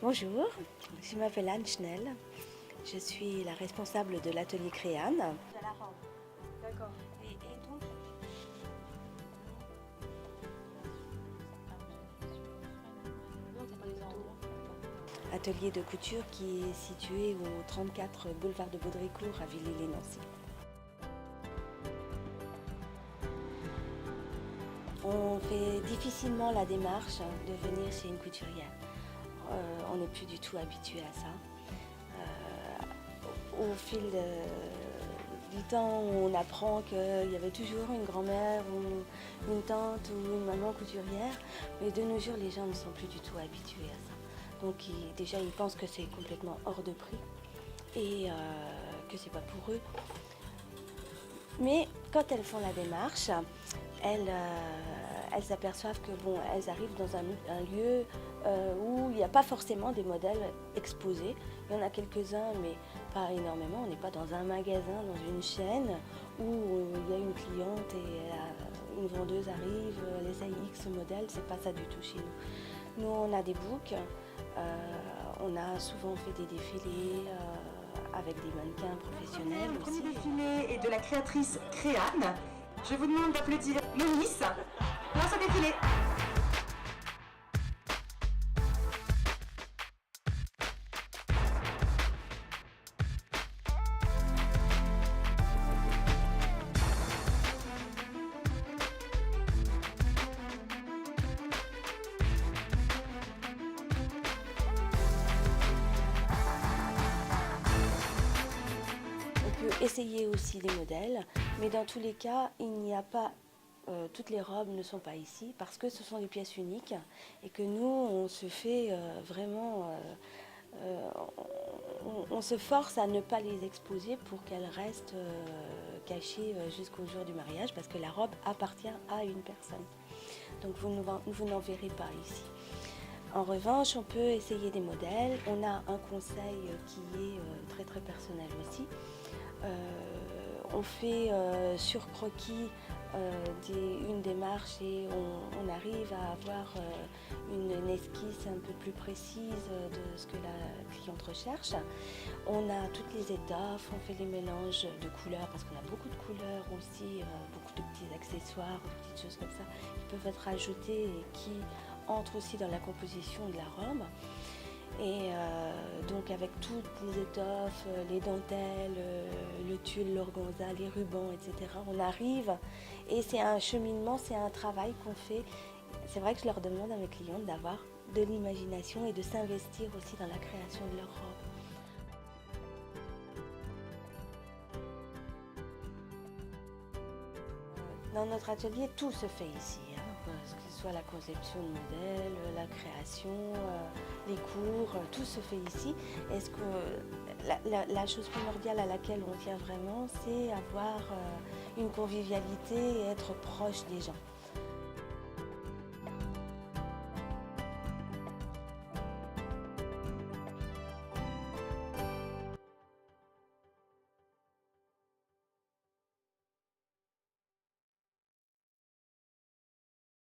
Bonjour, je m'appelle Anne Schnell. Je suis la responsable de l'atelier Créane. De la robe. D'accord. Et donc, atelier de couture qui est situé au 34 boulevard de Baudricourt à Villers-lès-Nancy. On fait difficilement la démarche de venir chez une couturière. On n'est plus du tout habitué à ça. Au fil du temps, on apprend qu'il y avait toujours une grand-mère ou une tante ou une maman couturière, mais de nos jours, les gens ne sont plus du tout habitués à ça. Donc déjà, ils pensent que c'est complètement hors de prix et que c'est pas pour eux. Mais quand elles font la démarche, elles s'aperçoivent que bon, elles arrivent dans un lieu où il n'y a pas forcément des modèles exposés. Il y en a quelques-uns, mais pas énormément. On n'est pas dans un magasin, dans une chaîne où il y a une cliente et une vendeuse arrive, elle essaye X modèles. C'est pas ça du tout chez nous. Nous, on a des books. On a souvent fait des défilés avec des mannequins professionnels Le aussi. premier défilé est de la créatrice Créane. Je vous demande d'applaudir Mélis pour ce défilé. On peut essayer aussi des modèles, mais dans tous les cas, il n'y a pas toutes les robes ne sont pas ici parce que ce sont des pièces uniques et que nous, on se fait vraiment, on se force à ne pas les exposer pour qu'elles restent cachées jusqu'au jour du mariage parce que la robe appartient à une personne. Donc vous n'en verrez pas ici. En revanche, on peut essayer des modèles. On a un conseil qui est très très personnel aussi. On fait sur croquis une démarche et on arrive à avoir une esquisse un peu plus précise de ce que la cliente recherche. On a toutes les étoffes, on fait les mélanges de couleurs parce qu'on a beaucoup de couleurs aussi, beaucoup de petits accessoires, de petites choses comme ça qui peuvent être ajoutées et qui entrent aussi dans la composition de la robe. Et donc avec toutes les étoffes, les dentelles, le tulle, l'organza, les rubans, etc. On arrive et c'est un cheminement, c'est un travail qu'on fait. C'est vrai que je leur demande à mes clientes d'avoir de l'imagination et de s'investir aussi dans la création de leur robe. Dans notre atelier, tout se fait ici, hein, que ce soit la conception de modèles, la création, les cours, tout se fait ici. Est-ce que la chose primordiale à laquelle on tient vraiment, c'est avoir une convivialité et être proche des gens.